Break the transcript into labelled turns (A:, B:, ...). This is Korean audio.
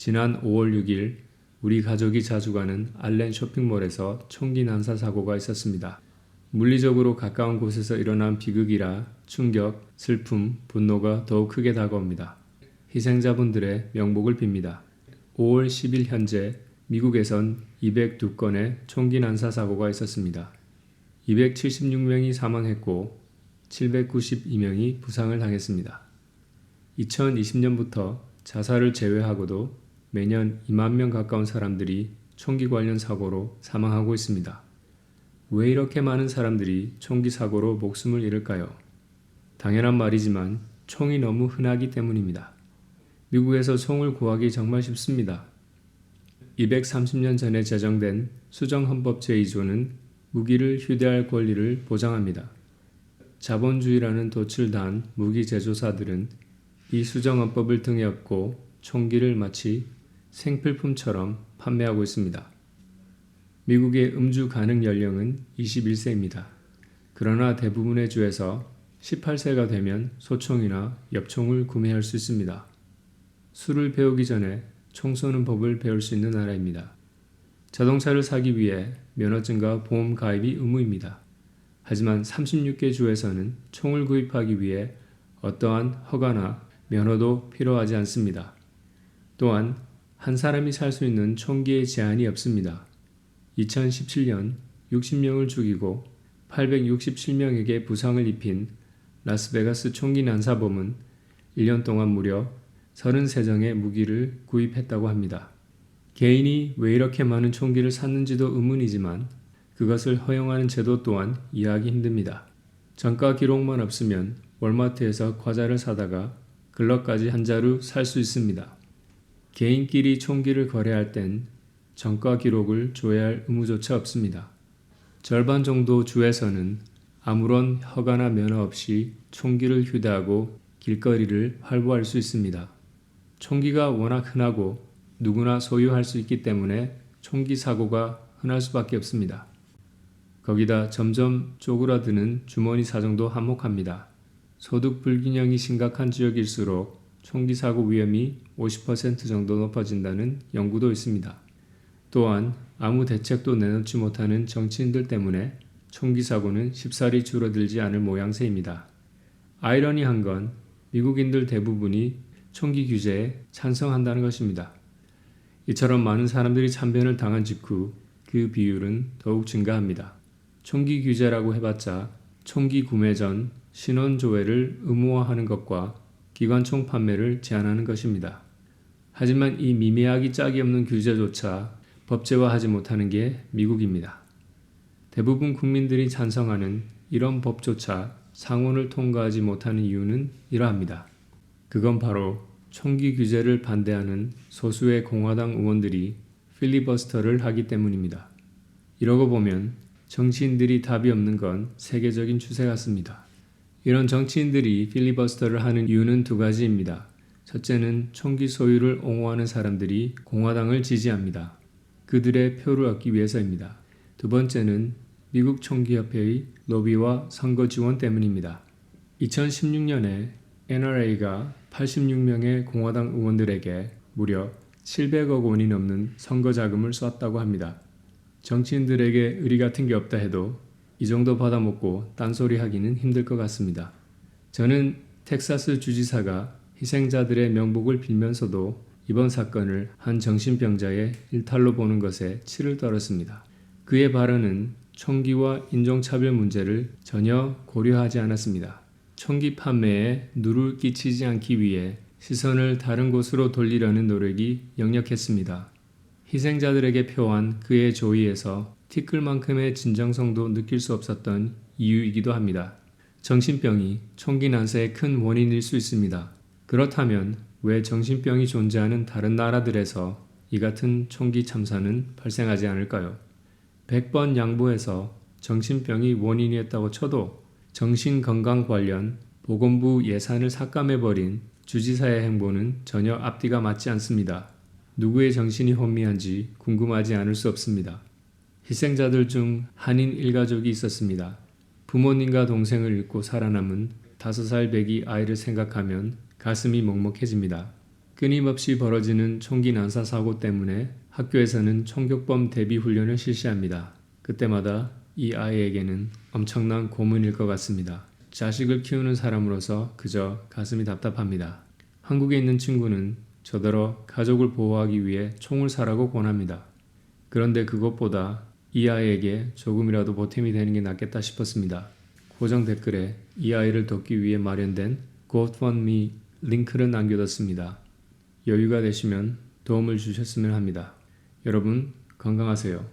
A: 지난 5월 6일 우리 가족이 자주 가는 알렌 쇼핑몰에서 총기 난사 사고가 있었습니다. 물리적으로 가까운 곳에서 일어난 비극이라 충격, 슬픔, 분노가 더욱 크게 다가옵니다. 희생자분들의 명복을 빕니다. 5월 10일 현재 미국에선 202건의 총기 난사 사고가 있었습니다. 276명이 사망했고 792명이 부상을 당했습니다. 2020년부터 자살을 제외하고도 매년 2만 명 가까운 사람들이 총기 관련 사고로 사망하고 있습니다. 왜 이렇게 많은 사람들이 총기 사고로 목숨을 잃을까요? 당연한 말이지만 총이 너무 흔하기 때문입니다. 미국에서 총을 구하기 정말 쉽습니다. 230년 전에 제정된 수정헌법 제2조는 무기를 휴대할 권리를 보장합니다. 자본주의라는 돛을 단 무기 제조사들은 이 수정헌법을 등에 업고 총기를 마치 생필품처럼 판매하고 있습니다. 미국의 음주 가능 연령은 21세입니다. 그러나 대부분의 주에서 18세가 되면 소총이나 엽총을 구매할 수 있습니다. 술을 배우기 전에 총 쏘는 법을 배울 수 있는 나라입니다. 자동차를 사기 위해 면허증과 보험 가입이 의무입니다. 하지만 36개 주에서는 총을 구입하기 위해 어떠한 허가나 면허도 필요하지 않습니다. 또한 한 사람이 살 수 있는 총기의 제한이 없습니다. 2017년 60명을 죽이고 867명에게 부상을 입힌 라스베가스 총기 난사범은 1년 동안 무려 33정의 무기를 구입했다고 합니다. 개인이 왜 이렇게 많은 총기를 샀는지도 의문이지만 그것을 허용하는 제도 또한 이해하기 힘듭니다. 정가 기록만 없으면 월마트에서 과자를 사다가 글럭까지 한 자루 살 수 있습니다. 개인끼리 총기를 거래할 땐 정가 기록을 조회할 의무조차 없습니다. 절반 정도 주에서는 아무런 허가나 면허 없이 총기를 휴대하고 길거리를 활보할 수 있습니다. 총기가 워낙 흔하고 누구나 소유할 수 있기 때문에 총기 사고가 흔할 수밖에 없습니다. 거기다 점점 쪼그라드는 주머니 사정도 한몫합니다. 소득 불균형이 심각한 지역일수록 총기 사고 위험이 50% 정도 높아진다는 연구도 있습니다. 또한 아무 대책도 내놓지 못하는 정치인들 때문에 총기 사고는 쉽사리 줄어들지 않을 모양새입니다. 아이러니한 건 미국인들 대부분이 총기 규제에 찬성한다는 것입니다. 이처럼 많은 사람들이 참변을 당한 직후 그 비율은 더욱 증가합니다. 총기 규제라고 해봤자 총기 구매 전 신원 조회를 의무화하는 것과 기관총 판매를 제한하는 것입니다. 하지만 이 미미하기 짝이 없는 규제조차 법제화하지 못하는 게 미국입니다. 대부분 국민들이 찬성하는 이런 법조차 상원을 통과하지 못하는 이유는 이러합니다. 그건 바로 총기 규제를 반대하는 소수의 공화당 의원들이 필리버스터를 하기 때문입니다. 이러고 보면 정치인들이 답이 없는 건 세계적인 추세 같습니다. 이런 정치인들이 필리버스터를 하는 이유는 두 가지입니다. 첫째는 총기 소유를 옹호하는 사람들이 공화당을 지지합니다. 그들의 표를 얻기 위해서입니다. 두 번째는 미국 총기협회의 로비와 선거 지원 때문입니다. 2016년에 NRA가 86명의 공화당 의원들에게 무려 700억 원이 넘는 선거 자금을 쐈다고 합니다. 정치인들에게 의리 같은 게 없다 해도 이 정도 받아먹고 딴소리 하기는 힘들 것 같습니다. 저는 텍사스 주지사가 희생자들의 명복을 빌면서도 이번 사건을 한 정신병자의 일탈로 보는 것에 치를 떨었습니다. 그의 발언은 총기와 인종차별 문제를 전혀 고려하지 않았습니다. 총기 판매에 누를 끼치지 않기 위해 시선을 다른 곳으로 돌리려는 노력이 역력했습니다. 희생자들에게 표한 그의 조의에서 티끌만큼의 진정성도 느낄 수 없었던 이유이기도 합니다. 정신병이 총기 난사의 큰 원인일 수 있습니다. 그렇다면 왜 정신병이 존재하는 다른 나라들에서 이 같은 총기 참사는 발생하지 않을까요? 100번 양보해서 정신병이 원인이었다고 쳐도 정신건강 관련 보건부 예산을 삭감해버린 주지사의 행보는 전혀 앞뒤가 맞지 않습니다. 누구의 정신이 혼미한지 궁금하지 않을 수 없습니다. 희생자들 중 한인 일가족이 있었습니다. 부모님과 동생을 잃고 살아남은 5살 배기 아이를 생각하면 가슴이 먹먹해집니다. 끊임없이 벌어지는 총기 난사 사고 때문에 학교에서는 총격범 대비 훈련을 실시합니다. 그때마다 이 아이에게는 엄청난 고문일 것 같습니다. 자식을 키우는 사람으로서 그저 가슴이 답답합니다. 한국에 있는 친구는 저더러 가족을 보호하기 위해 총을 사라고 권합니다. 그런데 그것보다 이 아이에게 조금이라도 보탬이 되는 게 낫겠다 싶었습니다. 고정 댓글에 이 아이를 돕기 위해 마련된 GoFundMe 링크를 남겨뒀습니다. 여유가 되시면 도움을 주셨으면 합니다. 여러분 건강하세요.